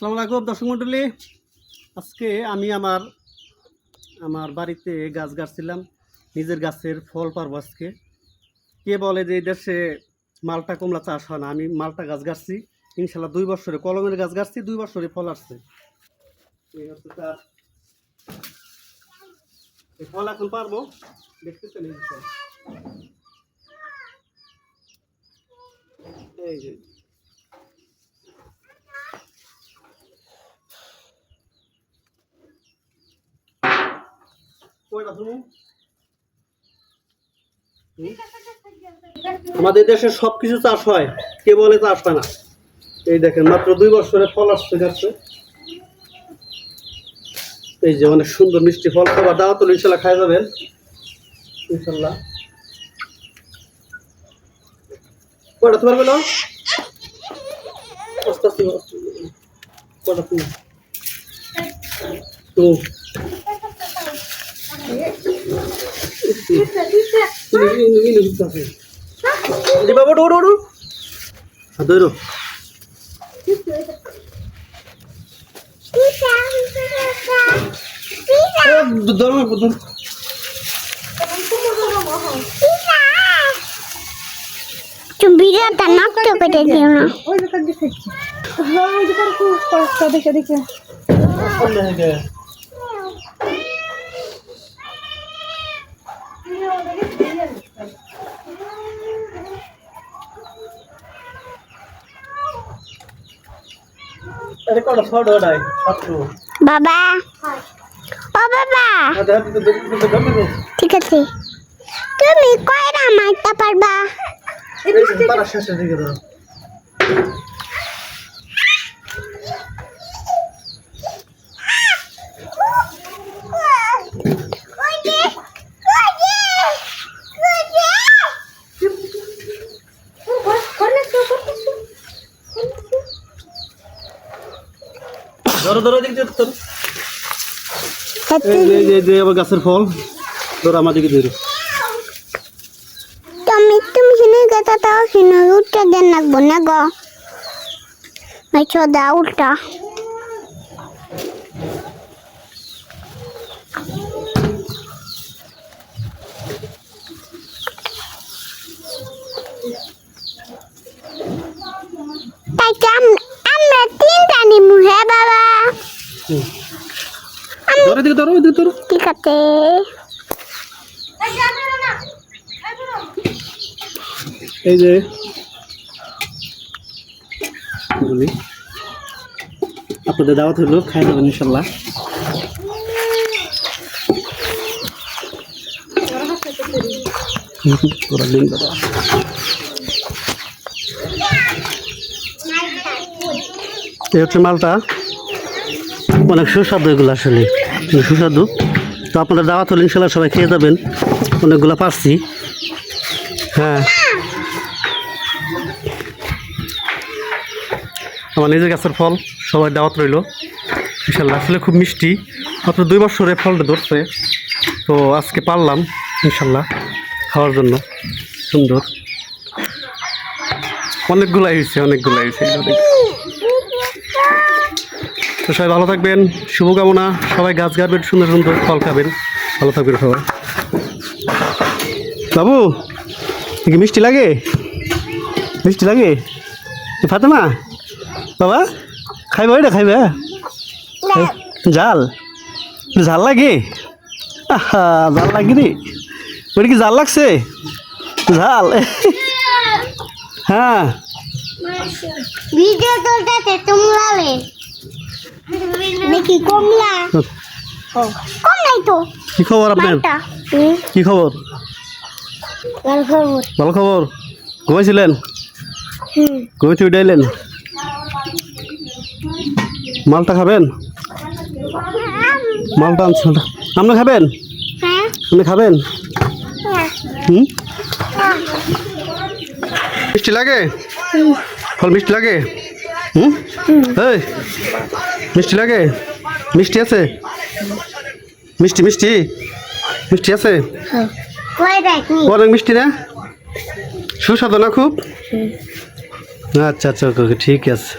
আসসালামু আলাইকুম দর্শক মণ্ডলী। আজকে আমি আমার বাড়িতে গাছ গাছছিলাম, নিজের গাছের ফল পারবো আজকে। কে বলে যে এই দেশে মালটা কমলা চাষ হয় না, আমি মালটা গাছ গাছছি ইনশাল্লাহ 2 বছরে, কলমের গাছ গাছছি 2 বছরে ফল আসছে। এই হচ্ছে তার ফল, এখন পারবো, দেখতেছেন এই ফল, এই যে আমাদের দেশে সবকিছু চাষ হয়, কে বলে চাষ হয় না। এই দেখেন মাত্র 2 বছরে ফল আসছে গাছে। এই যে অনেক সুন্দর মিষ্টি ফল, খাবার দাওয়া তো ইনশাল্লাহ খাই যাবেন ইনশাল্লাহ। কয়টা তোমার বলো, আস্তে আস্তে কয়টা তুমি তো বাবা ওড়ো ওড়ো ধরো ভিডিওটা নষ্ট করে দিও না। দেখে দেখে বাবা, ও বাবা, ঠিক আছে, তুমি কয়টা মারতে পারবা? ধরো ধরো দিকে গাছের ফল ধরো আমাদেরকে ধরো। তুমি শুনে গেছো তো, শুনে উল্টা দেন লাগবো না গো, দা উল্টা। তাই আমরা 3টা নিমু, হ্যাঁ বাবা? ধরো দিকে ধরো দিকে ধরো, ঠিক আছে। এই যে আপনাদের দাওয়াত হলো, খাই যাবেন ইনশাল্লাহ। এই হচ্ছে মালটা, অনেক সুস্বাদু, এগুলো আসলে সুস্বাদু। তো আপনাদের দাওয়াত হলো ইনশাল্লাহ, সবাই খেয়ে যাবেন। অনেকগুলো পারছি, হ্যাঁ আমার নিজের গাছের ফল, সবাই দাওয়াত রইল ইনশাল্লাহ। আসলে খুব মিষ্টি, মাত্র 2 বছরে ফলটা ধরছে, তো আজকে পারলাম ইনশাল্লাহ খাওয়ার জন্য। সুন্দর, অনেকগুলাই হয়েছে। তো সবাই ভালো থাকবেন, শুভকামনা। সবাই গাছ গাছবেন, সুন্দর সুন্দর ফল খাবেন, ভালো থাকবেন সবাই। বাবু কি মিষ্টি লাগে? মিষ্টি লাগে ফাতেমা? বাবা খাইবা, এটা খাইবা? জাল জাল লাগে, আহা জাল লাগে রে, ওটা কি জাল লাগছে? জাল হ্যাঁ, ভিডিও তোলতে তোমলালে দেখি কমলা, কমলাই তো। কি খবর আপনার? কি খবর? ভালো খবর। ঘুমাইছিলেন? ঘুমাইতে উঠাইলেন? মালটা খাবেন? মালটা আনছি, আপনি খাবেন? আপনি খাবেন? মিষ্টি লাগে? ফল মিষ্টি লাগে? এই মিষ্টি লাগে? মিষ্টি আছে? মিষ্টি মিষ্টি মিষ্টি আছে? অনেক মিষ্টি না? সুস্বাদু না খুব? আচ্ছা আচ্ছা, ওকে ঠিক আছে।